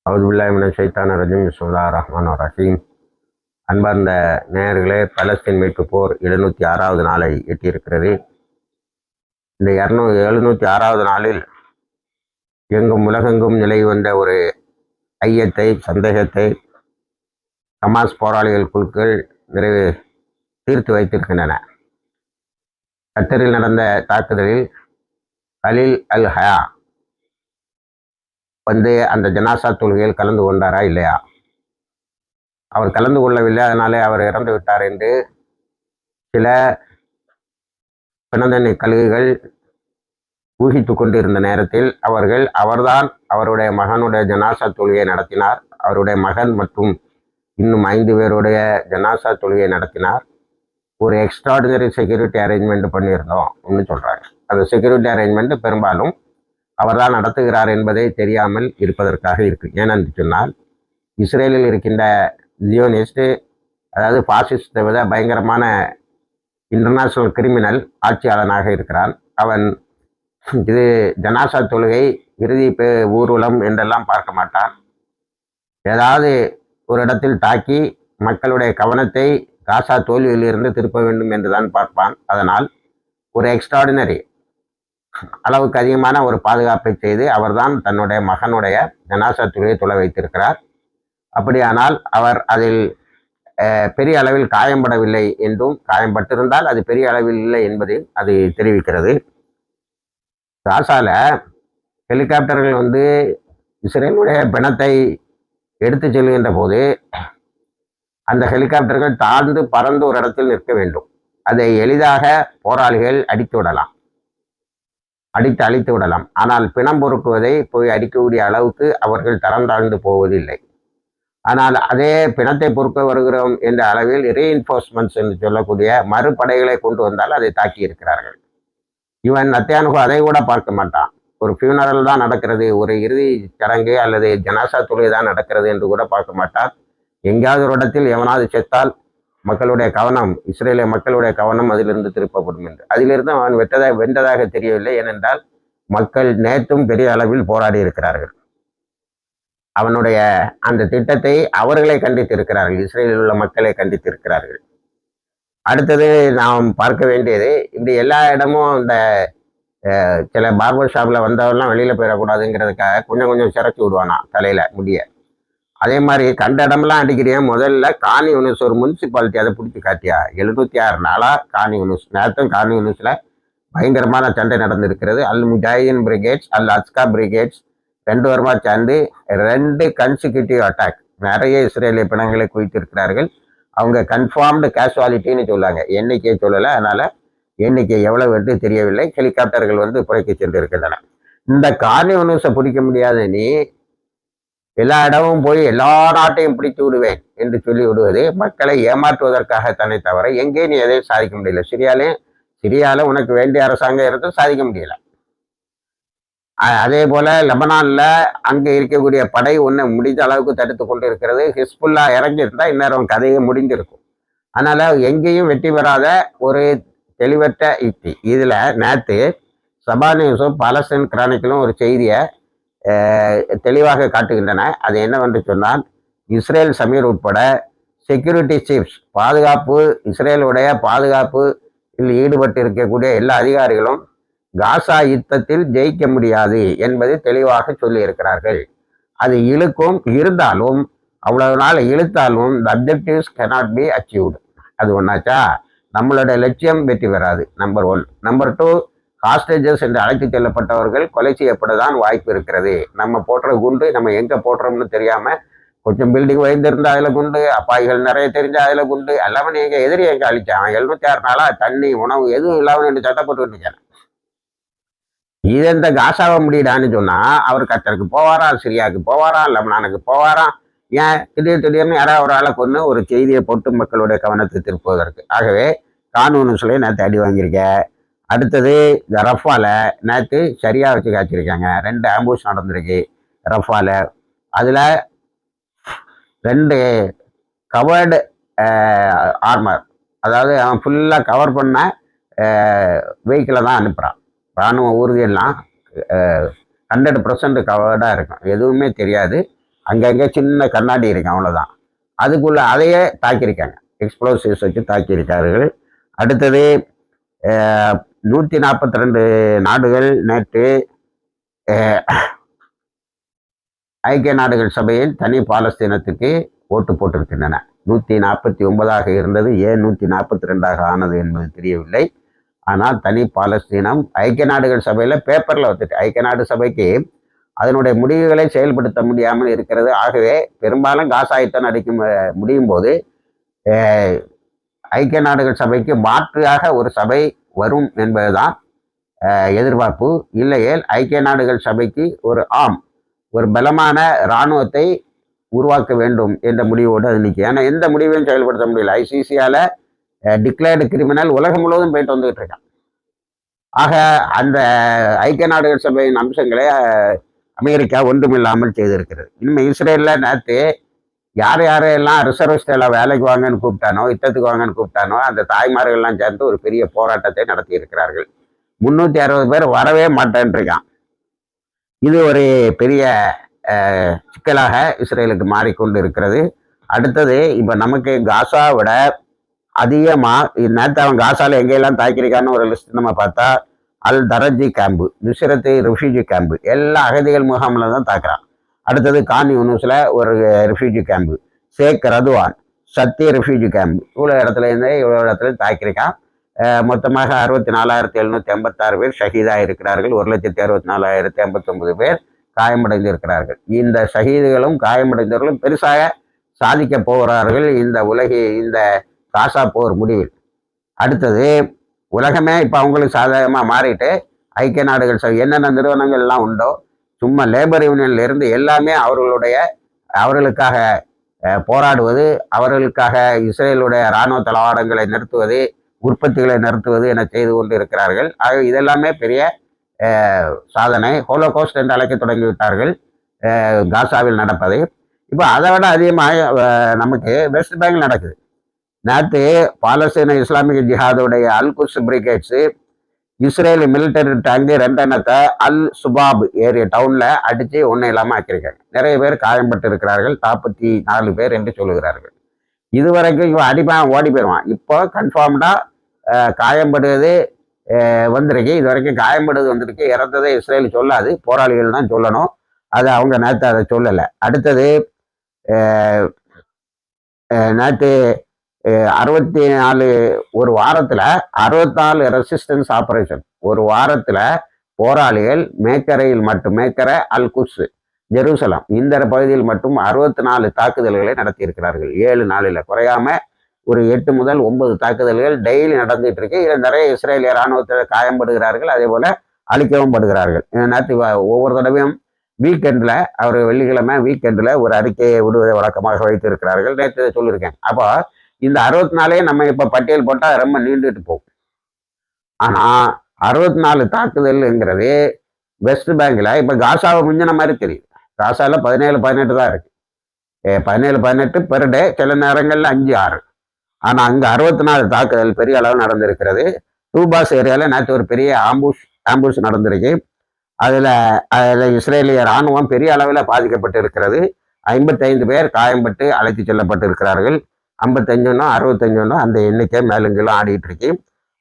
அவுதுபில்லாஹி மினஷ் ஷைத்தானிர் ரஜீம். பிஸ்மில்லாஹிர் ரஹ்மானிர் ரஹீம். அன்பார்ந்த நேயர்களே, பலஸ்தீன் மீட்பு போர் 706வது நாளை எட்டியிருக்கிறது. இந்த 706வது நாளில் எங்கும் உலகெங்கும் நிலை வந்த ஒரு ஐயத்தை, சந்தேகத்தை ஹமாஸ் போராளிகள் குழுக்கள் தீர்த்து வைத்திருக்கின்றன. கத்தரில் நடந்த தாக்குதலில் கலீல் அல் ஹயா அந்த ஜனாசா தொழுகையில் கலந்து கொண்டாரா இல்லையா? அவர் கலந்து கொள்ளவில்லை, அதனாலே அவர் இறந்து விட்டார் என்று சில பிணந்தண்ணி கழுகுகள் ஊகித்து கொண்டிருந்த நேரத்தில் அவர்தான் அவருடைய மகனுடைய ஜனாசா தொழுகையை நடத்தினார். அவருடைய மகன் மற்றும் இன்னும் 5 பேருடைய ஜனாசா தொழுகையை நடத்தினார். ஒரு எக்ஸ்ட்ராடினரி செக்யூரிட்டி அரேஞ்ச்மெண்ட் பண்ணியிருந்தோம் அப்படின்னு சொல்கிறாங்க. அந்த செக்யூரிட்டி அரேஞ்ச்மெண்ட் பெரும்பாலும் அவர்தான் நடத்துகிறார் என்பதை தெரியாமல் இருப்பதற்காக இருக்கு. ஏனென்று சொன்னால், இஸ்ரேலில் இருக்கின்ற ஜியோனிஸ்ட், அதாவது பாசிஸ்டை விட பயங்கரமான இன்டர்நேஷனல் கிரிமினல் ஆட்சியாளனாக இருக்கிறான். அவன் இது ஜனாசா தொழுகை, இறுதி ஊர்வலம் என்றெல்லாம் பார்க்க மாட்டான். ஏதாவது ஒரு இடத்தில் தாக்கி மக்களுடைய கவனத்தை காசா தோல்வியிலிருந்து திருப்ப வேண்டும் என்றுதான் பார்ப்பான். அதனால் ஒரு எக்ஸ்ட்ராடினரி அளவுக்கு அதிகமான ஒரு பாதுகாப்பை செய்து அவர்தான் தன்னுடைய மகனுடைய ஜனாசா தொழுகையை தொழ வைத்திருக்கிறார். அப்படியானால் அவர் அதில் பெரிய அளவில் காயம்படவில்லை என்றும், காயம்பட்டிருந்தால் அது பெரிய அளவில் இல்லை என்பதை அது தெரிவிக்கிறது. காசால ஹெலிகாப்டர்கள் இஸ்ரேலுடைய பிணத்தை எடுத்து செல்கின்ற போது அந்த ஹெலிகாப்டர்கள் தாழ்ந்து பறந்து ஒரு இடத்தில் நிற்க வேண்டும். அதை எளிதாக போராளிகள் அழித்து விடலாம். ஆனால் பிணம் பொறுக்குவதை போய் அடிக்கக்கூடிய அளவுக்கு அவர்கள் தரம் தாழ்ந்து போவதில்லை. ஆனால் அதே பிணத்தை பொறுக்க வருகிறோம் என்ற அளவில் ரீஇன்ஃபோர்ஸ்மெண்ட்ஸ் என்று சொல்லக்கூடிய மறுபடைகளை கொண்டு வந்தால் அதை தாக்கி இருக்கிறார்கள். இவன் நத்தியானுகு அதை கூட பார்க்க மாட்டான். ஒரு ஃபியூனரல் தான் நடக்கிறது, ஒரு இறுதி சடங்கு அல்லது ஜனாசா தொழுகை தான் நடக்கிறது என்று கூட பார்க்க மாட்டான். எங்கேயாவது ஒரு இடத்தில் எவனாவது செத்தால் மக்களுடைய கவனம், இஸ்ரேலிய மக்களுடைய கவனம் அதிலிருந்து திருப்பப்படும் என்று. அதிலிருந்து அவன் வென்றதாக தெரியவில்லை. ஏனென்றால் மக்கள் நேற்றும் பெரிய அளவில் போராடி இருக்கிறார்கள். அவனுடைய அந்த திட்டத்தை அவர்களை கண்டித்திருக்கிறார்கள், இஸ்ரேலில் உள்ள மக்களை கண்டித்திருக்கிறார்கள். அடுத்தது நாம் பார்க்க வேண்டியது, இப்படி எல்லா இடமும் இந்த சில பார்பர் ஷாப்பில் வந்தவரெல்லாம் வெளியில் போயிடக்கூடாதுங்கிறதுக்காக கொஞ்சம் சிறச்சி விடுவானா தலையில் முடிய. அதே மாதிரி கண்ட இடமெல்லாம் அடிக்கிறேன். முதல்ல காணி யூனிஸ் ஒரு முனிசிபாலிட்டி அதை பிடிச்சி காட்டியா. 706 நாளாக காணி யூனிஸ், நேரத்தும் காணி யூனிஸில் பயங்கரமான சண்டை நடந்திருக்கிறது. அல் முஜாஹிதீன் பிரிகேட்ஸ், அல் அஸ்கா பிரிகேட்ஸ் 2 வருமா சேர்ந்து 2 கன்சிக்யூட்டிவ் அட்டாக் நிறைய இஸ்ரேலிய பிணங்களை குவித்திருக்கிறார்கள். அவங்க கன்ஃபார்ம்டு கேஷுவாலிட்டின்னு சொல்லாங்க, எண்ணிக்கையை சொல்லலை. அதனால் எண்ணிக்கை எவ்வளவு என்று தெரியவில்லை. ஹெலிகாப்டர்கள் புழைக்க சென்றிருக்கின்றன. இந்த காணி யூனிஸை பிடிக்க முடியாத நீ எல்லா இடமும் போய் எல்லா நாட்டையும் பிடித்து விடுவேன் என்று சொல்லி விடுவது மக்களை ஏமாற்றுவதற்காகத்தானே தவிர எங்கே நீ எதையும் சாதிக்க முடியல. சிரியால உனக்கு வேண்டிய அரசாங்கம் இருந்து சாதிக்க முடியல. அதே போல லெபனான்ல அங்கே இருக்கக்கூடிய படை ஒன்று முடிந்த அளவுக்கு தடுத்து கொண்டு இருக்கிறது. ஹிஸ்புல்லா இறங்கியிருந்தா இந்நேரம் கதையை முடிந்திருக்கும். அதனால எங்கேயும் வெற்றி பெறாத ஒரு தெளிவற்ற யுக்தி. இதுல நேற்று சபா நியூஸும் பாலஸ்தீன் கிரானிக்கலும் ஒரு செய்தியை தெளிவாக காட்டுகின்றன. அது என்னவென்று சொன்னால், இஸ்ரேல் சமீர் உட்பட செக்யூரிட்டி சீஃப்ஸ், இஸ்ரேலுடைய பாதுகாப்பில் ஈடுபட்டு இருக்கக்கூடிய எல்லா அதிகாரிகளும் காசா யுத்தத்தில் ஜெயிக்க முடியாது என்பதை தெளிவாக சொல்லி இருக்கிறார்கள். அது இருந்தாலும் அவ்வளவு நாள் இழுத்தாலும் the objectives cannot be achieved. அது ஒன்னாச்சா, நம்மளுடைய லட்சியம் வெற்றி பெறாது. நம்பர் 1. நம்பர் 2, ஹாஸ்டேஜஸ் என்று அழைத்து செல்லப்பட்டவர்கள் கொலை செய்யப்படதான் வாய்ப்பு இருக்கிறது. நம்ம போடுற குண்டு நம்ம எங்க போடுறோம்னு தெரியாம, கொஞ்சம் பில்டிங் வைத்திருந்தா அதுல குண்டு, அப்பாய்கள் நிறைய தெரிஞ்சா அதுல குண்டு, எல்லாமே எங்க எதிரி எங்க அழிச்சான். 706 நாளா தண்ணி உணவு எதுவும் இல்லாமல் என்று சட்டப்பட்டு இருக்காரு. இது இந்த காசாவை முடியடான்னு சொன்னா அவர் கத்தருக்கு போவாராம், சிரியாவுக்கு போவாராம், லெபனானுக்கு போவாராம். ஏன் திடீர்னு யாராவது ஒரு ஆளை கொண்டு ஒரு செய்தியை போட்டு மக்களுடைய கவனத்தை திருப்புவதற்கு. ஆகவே கானூன் சொல்லி நேற்று அடி வாங்கியிருக்க. அடுத்தது ரஃபால நேற்று சரியா வச்சு காய்ச்சிருக்காங்க. 2 ஆம்புஷ் நடந்திருக்கு ரஃபால. அதில் 2 கவர்டு ஆர்மர், அதாவது அவன் ஃபுல்லாக கவர் பண்ண வெஹிக்கிளை தான் அனுப்புகிறான். இராணுவ ஊர்தியெல்லாம் 100% கவர்டாக இருக்கும், எதுவுமே தெரியாது. அங்கங்கே சின்ன கண்ணாடி இருக்கு, அவ்வளோதான். அதுக்குள்ள அதையே தாக்கியிருக்காங்க, எக்ஸ்ப்ளோசிவ்ஸ் வச்சு தாக்கியிருக்கார்கள். அடுத்தது 142 நாடுகள் நேற்று ஐக்கிய நாடுகள் சபையில் தனி பாலஸ்தீனத்துக்கு ஓட்டு போட்டிருக்கின்றன. 149 இருந்தது, ஏன் 142 ஆனது என்பது தெரியவில்லை. ஆனால் தனி பாலஸ்தீனம் ஐக்கிய நாடுகள் சபையில் பேப்பரில் வந்துட்டு, ஐக்கிய நாடு சபைக்கு அதனுடைய முடிவுகளை செயல்படுத்த முடியாமல் இருக்கிறது. ஆகவே பெரும்பாலும் காசா யுத்தம் முடியும் போது ஐக்கிய நாடுகள் சபைக்கு மாற்றாக ஒரு சபை வரும் என்பதுதான் எதிர்பார்ப்பு. இல்லையேல் ஐக்கிய நாடுகள் சபைக்கு ஒரு பலமான இராணுவத்தை உருவாக்க வேண்டும் என்ற முடிவோடு அது நிற்கும். ஏன்னா எந்த முடிவையும் செயல்படுத்த முடியல. ஐசிசியால் டிக்ளேர்டு கிரிமினல் உலகம் முழுவதும் போயிட்டு வந்துகிட்டு இருக்கான். ஆக அந்த ஐக்கிய நாடுகள் சபையின் அம்சங்களை அமெரிக்கா ஒன்றுமில்லாமல் செய்திருக்கிறது. இனிமேல் இஸ்ரேலில் நேற்று யாரெல்லாம் ரிசர்விஸ்டில் வேலைக்கு வாங்கன்னு கூப்பிட்டானோ, யுத்தத்துக்கு வாங்கன்னு கூப்பிட்டானோ, அந்த தாய்மார்கள்லாம் சேர்ந்து ஒரு பெரிய போராட்டத்தை நடத்தி இருக்கிறார்கள். 360 பேர் வரவே மாட்டேன்னு இருக்கான். இது ஒரு பெரிய சிக்கலாக இஸ்ரேலுக்கு மாறிக்கொண்டு இருக்கிறது. அடுத்தது இப்போ நமக்கு காசா விட அதிகமாக நேற்று அவன் காசாவில் எங்கெல்லாம் தாக்கியிருக்கான்னு ஒரு லிஸ்ட் நம்ம பார்த்தா, அல் தரஜி கேம்பு, நுஸ்ரத் ரெஃப்யூஜி கேம்பு, எல்லா அகதிகள் முகாமில் தான் தாக்குறான். அடுத்தது கான் யூனிஸில் ஒரு ரெஃப்யூஜி கேம்பு, ஷேக் ரதுவான் சத்திய ரெஃப்யூஜி கேம்பு, இவ்வளோ இடத்துல தாக்கியிருக்கான். மொத்தமாக 64,786 பேர் ஷஹீதாக இருக்கிறார்கள். 1,64,059 பேர் காயமடைந்து இருக்கிறார்கள். இந்த ஷஹீதுகளும் காயமடைந்தவர்களும் பெருசாக சாதிக்க போகிறார்கள் இந்த காசா போர் முடிவில். அடுத்தது உலகமே இப்போ அவங்களுக்கு சாதகமாக மாறிட்டு ஐக்கிய நாடுகள் சபை என்னென்ன நிறுவனங்கள் எல்லாம் உண்டோ, சும்மா லேபர் யூனியன்ல இருந்து எல்லாமே அவர்களுக்காக போராடுவது, அவர்களுக்காக இஸ்ரேலுடைய இராணுவ தளவாடங்களை நிறுத்துவது, உற்பத்திகளை நிறுத்துவது என செய்து கொண்டு இருக்கிறார்கள். ஆக இதெல்லாமே பெரிய சாதனை. ஹோலோகாஸ்ட் என்று அழைக்க தொடங்கிவிட்டார்கள் காசாவில் நடப்பதை. இப்போ அதை விட அதிகமாக நமக்கு வெஸ்ட் பேங்க் நடக்குது. நேற்று பாலஸ்தீன இஸ்லாமிக் ஜிஹாதுடைய Al Quds Brigades Israel military tank 2 எண்ணத்தை அல் சுபாப் ஏரியா டவுனில் அடித்து ஒன்றும் இல்லாமல் ஆக்கியிருக்காங்க. நிறைய பேர் காயம்பட்டு இருக்கிறார்கள், 44 பேர் என்று சொல்லுகிறார்கள். இதுவரைக்கும் இவன் அடிப்பான் ஓடி போயிடுவான். இப்போ கன்ஃபார்ம்டாக காயம்படுவது வந்திருக்கு. இது வரைக்கும் காயம்படுவது வந்திருக்கு. இறந்ததை இஸ்ரேல் சொல்லாது, போராளிகள் தான் சொல்லணும். அது அவங்க நேற்று அதை சொல்லலை. அடுத்தது நேற்று 64 ஒரு வாரத்தில் 64 ரெசிஸ்டன்ஸ் ஆப்ரேஷன், ஒரு வாரத்தில் போராளிகள் மேக்கரை அல் குட்ஸ் ஜெருசலம் இந்த பகுதியில் மட்டும் 64 தாக்குதல்களை நடத்தியிருக்கிறார்கள். 7 நாளில் குறையாம ஒரு 8 முதல் 9 தாக்குதல்கள் டெய்லி நடந்துட்டு இருக்கு. இதில் நிறைய இஸ்ரேலிய இராணுவத்தில் காயம்படுகிறார்கள், அதே போல அழிக்கவும் படுகிறார்கள். நேற்று ஒவ்வொரு தடவையும் வீக்கெண்டில் அவர் வெள்ளிக்கிழமை வீக்கெண்டில் ஒரு அறிக்கையை விடுவதை வழக்கமாக வைத்திருக்கிறார்கள். நேற்று சொல்லியிருக்கேன். அப்போ இந்த 64 நம்ம இப்போ பட்டியல் போட்டால் ரொம்ப நீண்டுட்டு போகும். ஆனால் 64 தாக்குதல்ங்கிறது வெஸ்ட் பேங்கில் இப்போ காசாவை முந்தின மாதிரி தெரியுது. காசாவில் 17-18 தான் இருக்கு. 17-18 பெர் டே, சில நேரங்களில் 5-6. ஆனால் அங்கே 64 தாக்குதல் பெரிய அளவு நடந்திருக்கிறது. டூபாஸ் ஏரியாவில் நேற்று ஒரு பெரிய ஆம்புஷ் நடந்திருக்கு. அதில் இஸ்ரேலிய இராணுவம் பெரிய அளவில் பாதிக்கப்பட்டு இருக்கிறது. 55 பேர் காயம்பட்டு அழைத்து செல்லப்பட்டு இருக்கிறார்கள். 55 65 அந்த எண்ணிக்கை மேலுங்கெல்லாம் ஆடிட்டு இருக்கு.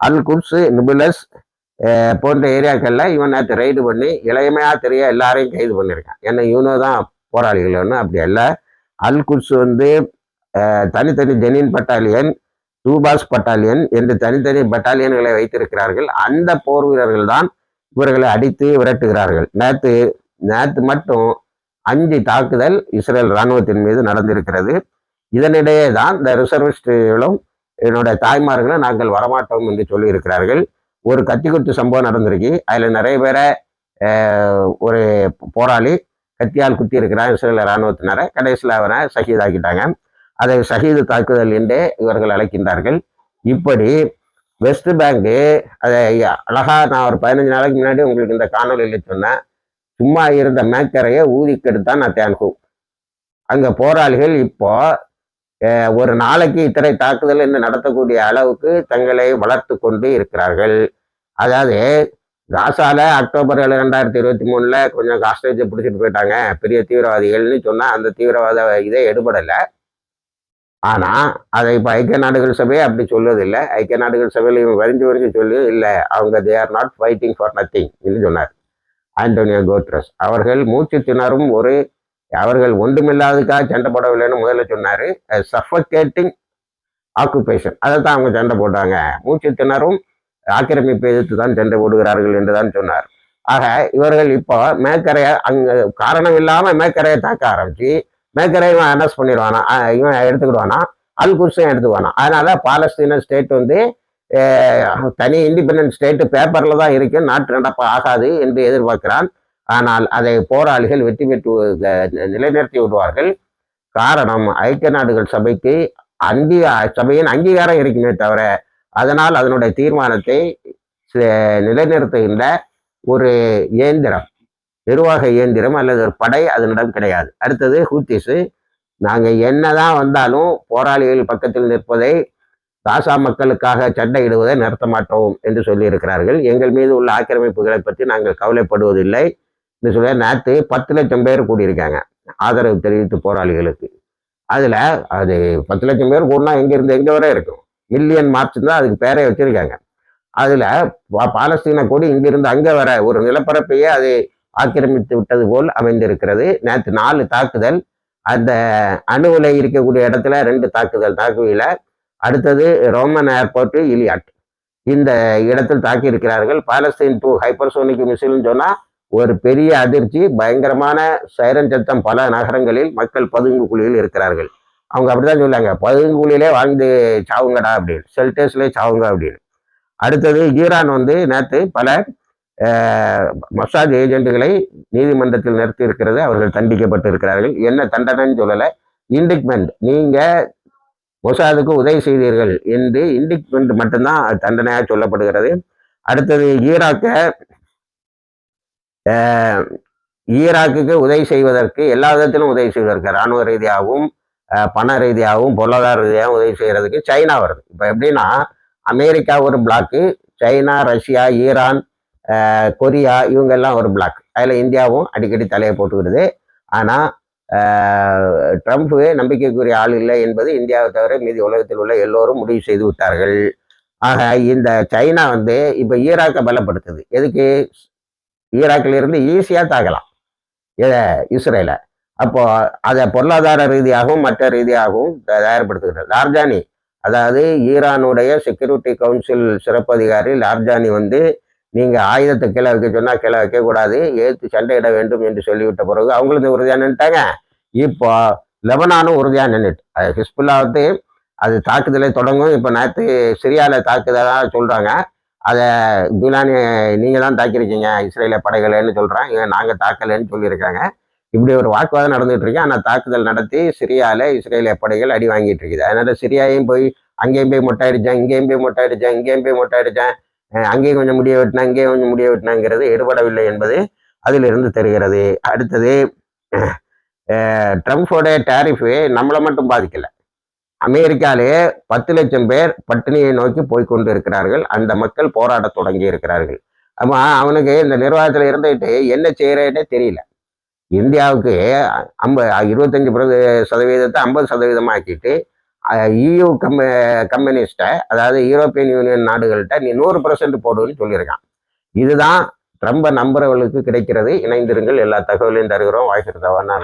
அல் குட்ஸ் நிபுலஸ் போன்ற ஏரியாக்களில் இவன் நேற்று ரைடு பண்ணி இளையமையாக தெரிய எல்லாரையும் கைது பண்ணியிருக்கான். ஏன்னா இவனோ தான் போராளிகள் ஒன்று அப்படி அல்ல. அல் குட்ஸ் தனித்தனி ஜெனின் பட்டாலியன், டூபாஸ் பட்டாலியன் என்று தனித்தனி பட்டாலியன்களை வைத்திருக்கிறார்கள். அந்த போர் வீரர்கள் தான் இவர்களை அடித்து விரட்டுகிறார்கள். நேற்று மட்டும் 5 தாக்குதல் இஸ்ரேல் இராணுவத்தின் மீது நடந்திருக்கிறது. இதனிடையே தான் இந்த ரிசர்விஸ்டுகளும் என்னுடைய தாய்மார்களும் நாங்கள் வரமாட்டோம் என்று சொல்லியிருக்கிறார்கள். ஒரு கத்திக்குத்து சம்பவம் நடந்திருக்கு. அதில் நிறைய பேரை ஒரு போராளி கத்தியால் குத்தி இருக்கிறான் இஸ்ரேல் இராணுவத்தினரை. கடைசியில் அவரை ஷஹீதாக்கிட்டாங்க. அதை ஷஹீது தாக்குதல் என்றே இவர்கள் அழைக்கின்றார்கள். இப்படி வெஸ்ட் பேங்கு அதை அழகா நான் ஒரு 15 நாளைக்கு முன்னாடி உங்களுக்கு இந்த காணொலியில் சொன்னேன். சும்மா இருந்த மேக்கரையை ஊதிக்கெடுத்தான் நத்தேன்ஹூ. அங்கே போராளிகள் இப்போ ஒரு நாளைக்கு இத்தனை தாக்குதல் என்று நடத்தக்கூடிய அளவுக்கு தங்களை வளர்த்து கொண்டு இருக்கிறார்கள். அதாவது காசால அக்டோபர் 2023 கொஞ்சம் ஹாஸ்டேஜை பிடிச்சிட்டு போயிட்டாங்க பெரிய தீவிரவாதிகள்னு சொன்னா அந்த தீவிரவாத இதே எடுபடலை. ஆனா அதை இப்ப ஐக்கிய நாடுகள் சபையே அப்படி சொல்வதில்லை. ஐக்கிய நாடுகள் சபையில் இவங்க வரிஞ்சு சொல்லி இல்லை, அவங்க they are not fighting for nothing என்று சொன்னார் ஆண்டோனியோ குட்டரஸ். அவர்கள் மூச்சு திணறும் அவர்கள் ஒன்றுமில்லாததுக்காக சண்டை போடவில்லைன்னு முதல்ல சொன்னாரு. சஃபகேட்டிங் ஆக்குபேஷன், அதை தான் அவங்க சண்டை போட்டாங்க. மூச்சு திணறும் ஆக்கிரமிப்பை எதிர்த்து தான் சண்டை போடுகிறார்கள் என்று தான் சொன்னார். ஆக இவர்கள் இப்போ மேற்கரையை அங்க காரணம் இல்லாம மேற்கரையை தாக்க ஆரம்பிச்சு மேற்கரையை இவன் அரெஸ்ட் பண்ணிடுவானா, இவன் எடுத்துக்கிடுவானா, அல் குர்ஸையும் எடுத்துக்குவானா. அதனால பாலஸ்தீன ஸ்டேட் வந்து தனி இண்டிபெண்டன்ட் ஸ்டேட் பேப்பர்ல தான் இருக்கு, நாட்டு நடப்பு ஆகாது என்று எதிர்பார்க்கிறான். ஆனால் அதை போராளிகள் வெற்றி பெற்று நிலைநிறுத்தி விடுவார்கள். காரணம், ஐக்கிய நாடுகள் சபைக்கு சபையின் அங்கீகாரம் இருக்குமே தவிர அதனால் அதனுடைய தீர்மானத்தை நிலைநிறுத்துகின்ற ஒரு இயந்திரம், நிர்வாக இயந்திரம் அல்லது ஒரு படை அதனிடம் கிடையாது. அடுத்தது ஹூத்திஸ், நாங்கள் என்னதான் வந்தாலும் போராளிகள் பக்கத்தில் நிற்பதை, காசா மக்களுக்காக சண்டையிடுவதை நிறுத்த மாட்டோம் என்று சொல்லியிருக்கிறார்கள். எங்கள் மீது உள்ள ஆக்கிரமிப்புகளை பற்றி நாங்கள் கவலைப்படுவதில்லை என்று சொல்ல நேற்று 10 லட்சம் பேர் கூடியிருக்காங்க ஆதரவு தெரிவித்து போராளிகளுக்கு. அதுல அது 10 லட்சம் பேர் கூடனா எங்கிருந்து எங்க வரை இருக்கும், மில்லியன் மார்ச் தான் அதுக்கு பேரை வச்சிருக்காங்க. அதுல பாலஸ்தீன கொடி இங்கிருந்து அங்க வர ஒரு நிலப்பரப்பையே அது ஆக்கிரமித்து விட்டது போல் அமைந்திருக்கிறது. நேற்று 4 தாக்குதல், அந்த அணு உலை இருக்கக்கூடிய இடத்துல 2 தாக்குதல். அடுத்தது ரோமன் ஏர்போர்ட் இலியாட், இந்த இடத்தில் தாக்கி இருக்கிறார்கள். பாலஸ்தீன் 2 ஹைப்பர்சோனிக் மிசைல்னு சொன்னா ஒரு பெரிய அதிர்ச்சி, பயங்கரமான சைரன் சத்தம். பல நகரங்களில் மக்கள் பதுங்கு குழியில் இருக்கிறார்கள். அவங்க அப்படிதான் சொல்லாங்க, பதுங்கு குழியிலே வாழ்ந்து சாவுங்கடா அப்படின்னு, ஷெல்டர்ஸ்லேயே சாவுங்க அப்படின்னு. அடுத்தது ஈரான் வந்து நேற்று பல மொசாத் ஏஜென்ட்டுகளை நீதிமன்றத்தில் நிறுத்தி இருக்கிறது. அவர்கள் தண்டிக்கப்பட்டு இருக்கிறார்கள். என்ன தண்டனைன்னு சொல்லலை, இண்டிக்மெண்ட், நீங்க மொசாதுக்கு உதவி செய்தீர்கள் என்று இண்டிக்மெண்ட் மட்டும்தான் தண்டனையாக சொல்லப்படுகிறது. அடுத்தது ஈராக்குக்கு உதவி செய்வதற்கு, எல்லா விதத்திலும் உதவி செய்வதற்கு, இராணுவ ரீதியாகவும் பண ரீதியாகவும் பொருளாதார ரீதியாகவும் உதவி செய்யறதுக்கு சைனா வருது. இப்போ எப்படின்னா, அமெரிக்கா ஒரு block, China, Russia, Iran, Korea இவங்கெல்லாம் ஒரு பிளாக். அதில் இந்தியாவும் அடிக்கடி தலையை போட்டுக்கிடுது. ஆனால் ட்ரம்ப் நம்பிக்கைக்குரிய ஆள் இல்லை என்பது இந்தியாவை தவிர மீதி உலகத்தில் உள்ள எல்லோரும் முடிவு செய்து விட்டார்கள். ஆக இந்த சைனா வந்து இப்போ ஈராக்கை பலப்படுத்துது. எதுக்கு? ஈராக்கில் இருந்து ஈஸியாக தாக்கலாம் இஸ்ரேலை. அப்போ அதை பொருளாதார ரீதியாகவும் மற்ற ரீதியாகவும் தயார்படுத்துகிறது. லார்ஜானி, அதாவது ஈரானுடைய செக்யூரிட்டி கவுன்சில் சிறப்பு அதிகாரி லார்ஜானி வந்து, நீங்கள் ஆயுதத்தை கீழே வைக்க சொன்னால் கீழே வைக்கக்கூடாது, ஏற்று சண்டையிட வேண்டும் என்று சொல்லிவிட்ட பிறகு அவங்களும் உறுதியாக நின்றுட்டாங்க. இப்போ லெபனானும் உறுதியாக நின்றுட்டு, ஹிஸ்புல்லா வந்து அது தாக்குதலை தொடங்கும். இப்போ நேற்று சிரியாவில் தாக்குதலாக சொல்கிறாங்க. அதை துலானி நீங்கள் தான் தாக்கியிருக்கீங்க இஸ்ரேலிய படைகளைன்னு சொல்கிறாங்க, நாங்கள் தாக்கலைன்னு சொல்லியிருக்காங்க. இப்படி ஒரு வாக்குவாதம் நடந்துகிட்டு இருக்கு. ஆனால் தாக்குதல் நடத்தி சிரியாவில் இஸ்ரேலிய படைகள் அடி வாங்கிட்டு இருக்குது. அதனால சிரியாவையும் போய் அங்கேயும் போய் மொட்டை அடித்தேன், இங்கேயும் போய் மொட்டை அடித்தேன், இங்கேயும் போய் மொட்டை அடித்தேன், அங்கேயும் கொஞ்சம் முடிய வெட்டினேன், இங்கேயும் கொஞ்சம் முடிய வெட்டினாங்கிறது எடுபடவில்லை என்பது அதிலிருந்து தெரிகிறது. அடுத்தது, ட்ரம்ப்போடைய டேரிஃபு நம்மளை மட்டும் பாதிக்கலை. அமெரிக்காலே 10 லட்சம் பேர் பட்டினியை நோக்கி போய்கொண்டு இருக்கிறார்கள். அந்த மக்கள் போராட தொடங்கி இருக்கிறார்கள். அவனுக்கு இந்த நிர்வாகத்தில் இருந்துட்டு என்ன செய்யறேன்னே தெரியல. இந்தியாவுக்கு 25% 50% ஆக்கிட்டு EU கம்யூனிஸ்ட்டை, அதாவது யூரோப்பியன் யூனியன் நாடுகள்கிட்ட நீ 100% போடுன்னு சொல்லியிருக்கான். இதுதான் ட்ரம்பை நம்புறவர்களுக்கு கிடைக்கிறது. இணைந்திருங்கள், எல்லா தகவலையும் தருகிறோம். வாய்ஸ் தவானா